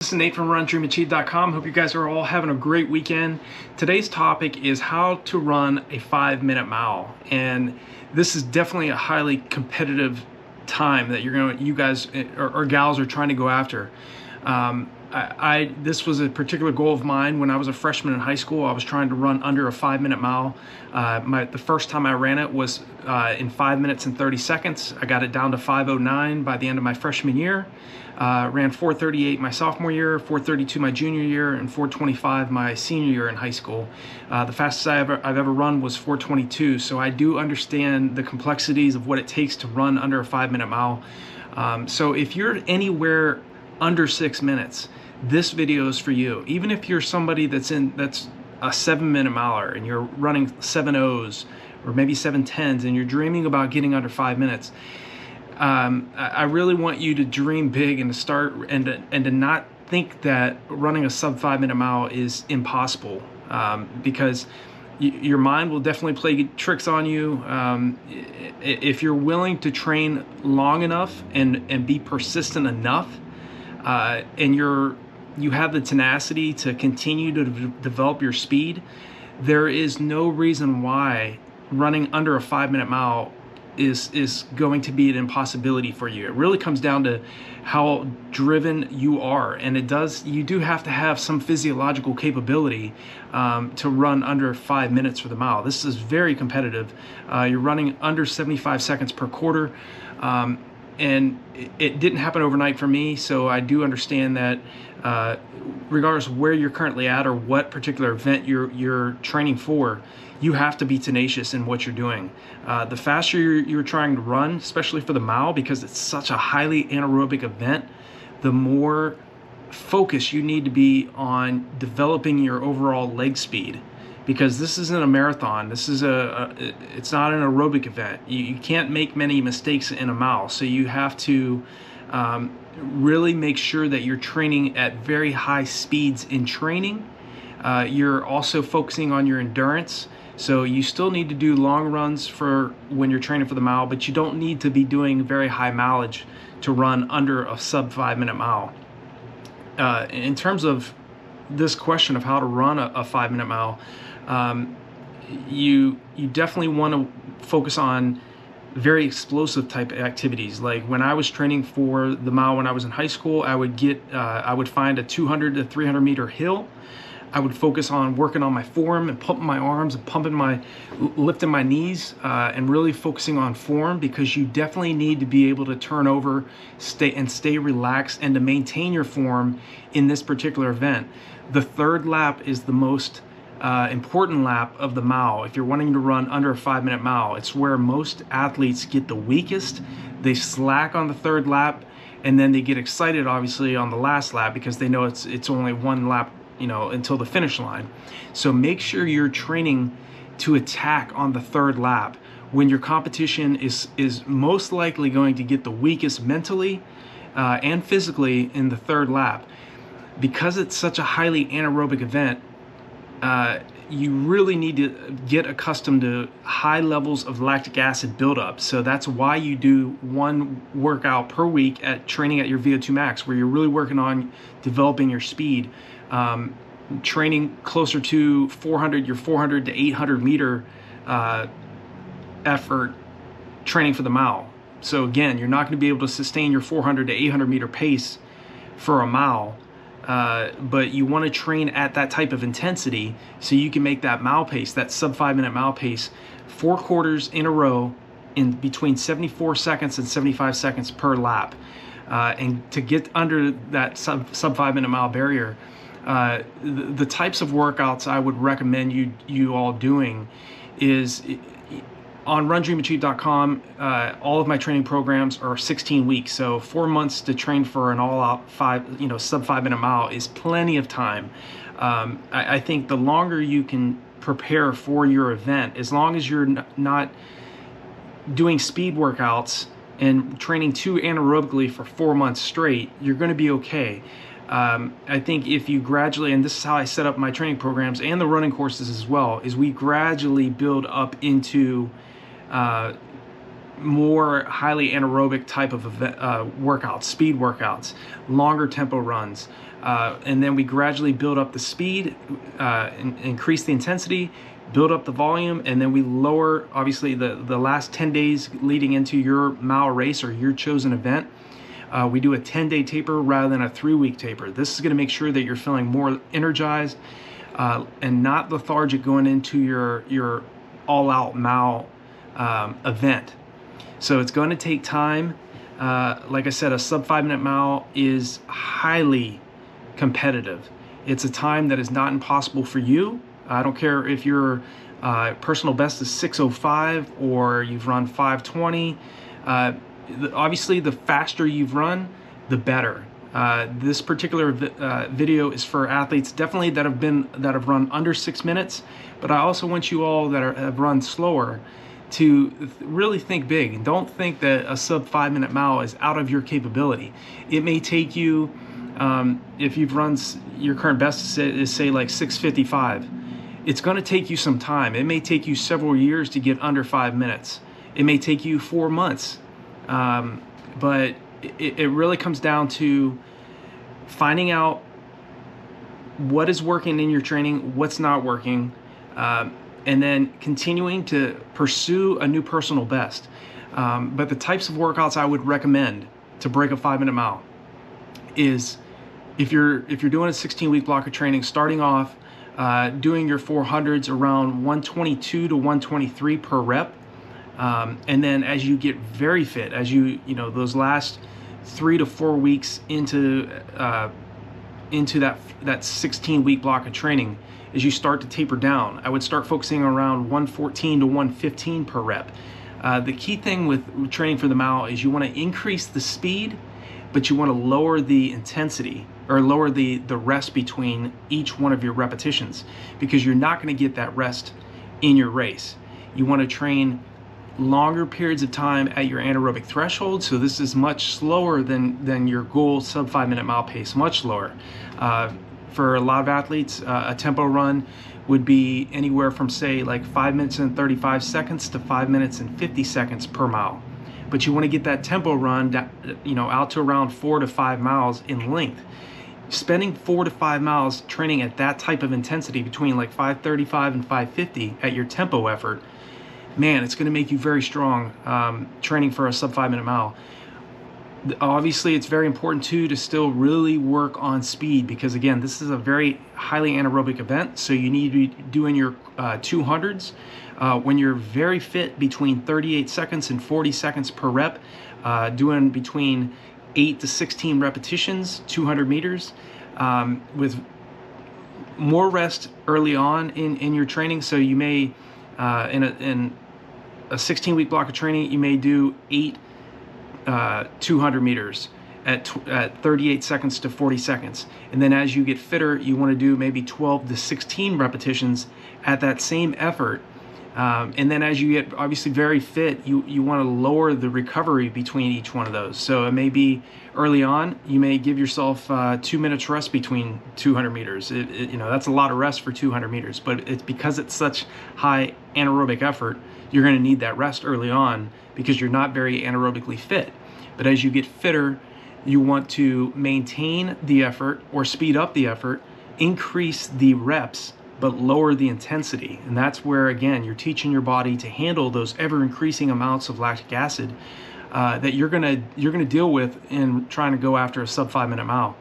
This is Nate from RunDreamAchieve.com. Hope you guys are all having a great weekend. Today's topic is how to run a 5-minute mile, and this is definitely a highly competitive time that you guys or gals are trying to go after. This was a particular goal of mine when I was a freshman in high school. I was trying to run under a 5-minute mile. The first time I ran it was in 5 minutes and 30 seconds. I got it down to 5:09 by the end of my freshman year. Ran 4:38 my sophomore year, 4:32 my junior year, and 4:25 my senior year in high school. The fastest I've ever run was 4:22, so I do understand the complexities of what it takes to run under a 5-minute mile. So if you're anywhere under 6 minutes, this video is for you. Even if you're somebody that's a 7-minute miler and you're running 7.0s or maybe 7.10s and you're dreaming about getting under 5 minutes, I really want you to dream big and to start and to not think that running a sub 5-minute mile is impossible, because your mind will definitely play tricks on you. If you're willing to train long enough and be persistent enough, and you have the tenacity to continue to develop your speed, there is no reason why running under a 5-minute mile is going to be an impossibility for you. It really comes down to how driven you are, and you do have to have some physiological capability to run under 5 minutes for the mile. This is very competitive. You're running under 75 seconds per quarter, and it didn't happen overnight for me, so I do understand that regardless of where you're currently at or what particular event you're training for, you have to be tenacious in what you're doing. The faster you're trying to run, especially for the mile, because it's such a highly anaerobic event, the more focused you need to be on developing your overall leg speed. Because this isn't a marathon. This is it's not an aerobic event. You can't make many mistakes in a mile, so you have to really make sure that you're training at very high speeds in training. You're also focusing on your endurance, so you still need to do long runs for when you're training for the mile, but you don't need to be doing very high mileage to run under a sub 5-minute mile. In terms of this question of how to run a 5-minute mile, you definitely want to focus on very explosive type activities. Like when I was training for the mile when I was in high school, I would find a 200 to 300 meter hill. I would focus on working on my form and pumping my arms and lifting my knees, and really focusing on form, because you definitely need to be able to turn over, stay relaxed, and to maintain your form in this particular event. The third lap is the most important lap of the mile. If you're wanting to run under a 5-minute mile, it's where most athletes get the weakest. They slack on the third lap, and then they get excited obviously on the last lap because they know it's only one lap, until the finish line. So make sure you're training to attack on the third lap when your competition is most likely going to get the weakest mentally and physically in the third lap. Because it's such a highly anaerobic event, you really need to get accustomed to high levels of lactic acid buildup. So that's why you do one workout per week at training at your VO2 max, where you're really working on developing your speed, training closer to your 400 to 800 meter effort training for the mile. So again, you're not going to be able to sustain your 400 to 800 meter pace for a mile. But you want to train at that type of intensity so you can make that mile pace, that sub 5-minute mile pace, 4 quarters in a row in between 74 seconds and 75 seconds per lap. And to get under that sub 5-minute mile barrier, the types of workouts I would recommend you all doing is on RunDreamAchieve.com. All of my training programs are 16 weeks, so 4 months to train for an all-out sub 5-minute mile is plenty of time. I think the longer you can prepare for your event, as long as you're not doing speed workouts and training too anaerobically for 4 months straight, you're going to be okay. I think if you gradually, and this is how I set up my training programs and the running courses as well, is we gradually build up into more highly anaerobic type of workouts, speed workouts, longer tempo runs. And then we gradually build up the speed, increase the intensity, build up the volume, and then we lower, obviously, the last 10 days leading into your mile race or your chosen event. We do a 10-day taper rather than a 3-week taper. This is going to make sure that you're feeling more energized and not lethargic going into your all-out mile event. So it's going to take time. Like I said, a sub 5-minute mile is highly competitive. It's a time that is not impossible for you. I don't care if your personal best is 6:05 or you've run 5:20. Obviously, the faster you've run, the better. This particular video is for athletes definitely that have run under 6 minutes, but I also want you all that have run slower to really think big and don't think that a sub 5-minute mile is out of your capability. It may take you, if you've run, your current best is say like 6:55, it's going to take you some time. It may take you several years to get under 5 minutes. It may take you 4 months. But it really comes down to finding out what is working in your training, what's not working, and then continuing to pursue a new personal best. But the types of workouts I would recommend to break a 5-minute mile is if you're doing a 16-week block of training, starting off doing your 400s around 122 to 123 per rep. And then as you get very fit, as you those last 3 to 4 weeks into that 16-week block of training, as you start to taper down, I would start focusing around 114 to 115 per rep. The key thing with training for the mile is you want to increase the speed, but you want to lower the intensity or lower the rest between each one of your repetitions, because you're not going to get that rest in your race. You want to train longer periods of time at your anaerobic threshold. So this is much slower than your goal sub 5-minute mile pace, much lower. For a lot of athletes, a tempo run would be anywhere from say like 5 minutes and 35 seconds to 5 minutes and 50 seconds per mile. But you want to get that tempo run out to around 4 to 5 miles in length. Spending 4 to 5 miles training at that type of intensity between like 535 and 550 at your tempo effort, man, it's going to make you very strong training for a sub 5-minute mile. Obviously, it's very important too to still really work on speed, because again, this is a very highly anaerobic event. So you need to be doing your 200s when you're very fit, between 38 seconds and 40 seconds per rep, doing between 8 to 16 repetitions, 200 meters, with more rest early on in your training. So you may, in a 16-week block of training, you may do 8 200 meters at 38 seconds to 40 seconds. And then as you get fitter, you want to do maybe 12 to 16 repetitions at that same effort. And then as you get obviously very fit, you want to lower the recovery between each one of those. So it may be early on, you may give yourself 2 minutes rest between 200 meters. That's a lot of rest for 200 meters, but it's because it's such high anaerobic effort, you're going to need that rest early on because you're not very anaerobically fit. But as you get fitter, you want to maintain the effort or speed up the effort, increase the reps, but lower the intensity. And that's where, again, you're teaching your body to handle those ever increasing amounts of lactic acid that you're gonna deal with in trying to go after a sub 5-minute mile.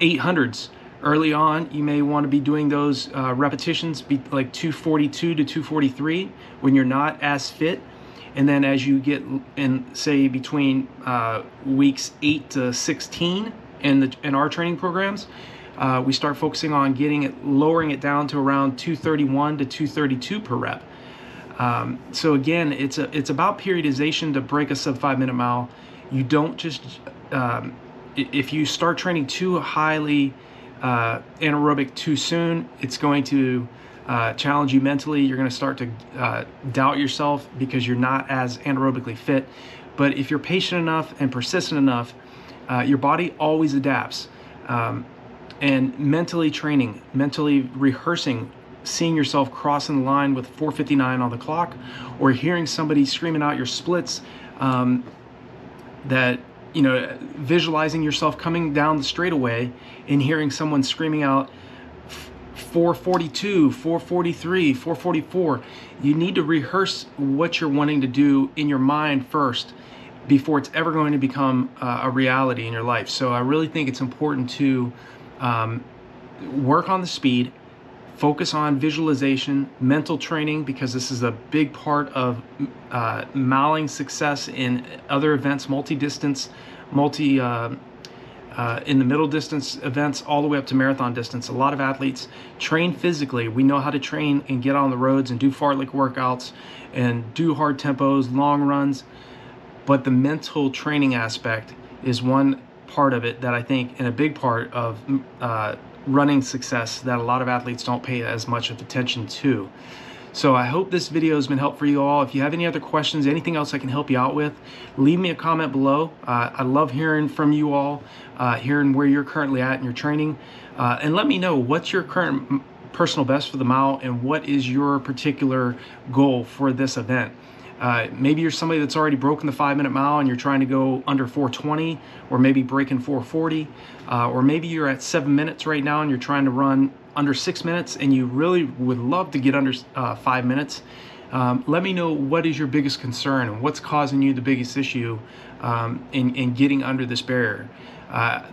800s. Early on, you may want to be doing those repetitions like 242 to 243 when you're not as fit. And then as you get in, say, between weeks 8 to 16 in our training programs, we start focusing on lowering it down to around 231 to 232 per rep. So again, it's about periodization to break a sub 5-minute mile. You don't just, if you start training too highly anaerobic too soon, it's going to challenge you mentally. You're going to start to doubt yourself because you're not as anaerobically fit. But if you're patient enough and persistent enough, your body always adapts. And mentally training, mentally rehearsing seeing yourself crossing the line with 4:59 on the clock, or hearing somebody screaming out your splits, that, you know, visualizing yourself coming down the straightaway and hearing someone screaming out 442, 443, 444. You need to rehearse what you're wanting to do in your mind first before it's ever going to become a reality in your life. So I really think it's important to work on the speed, focus on visualization, mental training, because this is a big part of mailing success in other events, multi-distance, in the middle distance events, all the way up to marathon distance. A lot of athletes train physically. We know how to train and get on the roads and do fartlek workouts and do hard tempos, long runs, but the mental training aspect is one part of it that I think, and a big part of running success, that a lot of athletes don't pay as much of attention to. So I hope this video has been helpful for you all. If you have any other questions, anything else I can help you out with, leave me a comment below. I love hearing from you all, hearing where you're currently at in your training, and let me know what's your current personal best for the mile and what is your particular goal for this event. Maybe you're somebody that's already broken the 5-minute mile and you're trying to go under 420, or maybe breaking 440, or maybe you're at 7 minutes right now and you're trying to run under 6 minutes and you really would love to get under 5 minutes. Let me know what is your biggest concern and what's causing you the biggest issue in getting under this barrier.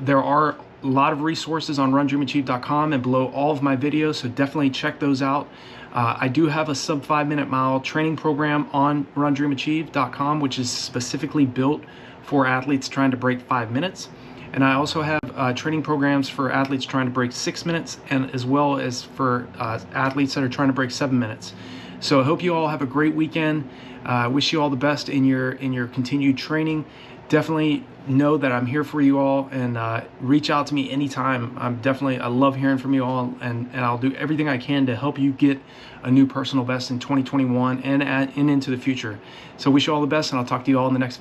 There are a lot of resources on RunDreamAchieve.com and below all of my videos, so definitely check those out. I do have a sub 5-minute mile training program on RunDreamAchieve.com, which is specifically built for athletes trying to break 5 minutes. And I also have training programs for athletes trying to break 6 minutes, and as well as for athletes that are trying to break 7 minutes. So I hope you all have a great weekend. I wish you all the best in your continued training. Definitely know that I'm here for you all, and reach out to me anytime. I love hearing from you all, and I'll do everything I can to help you get a new personal best in 2021 and into the future. So wish you all the best, and I'll talk to you all in the next video.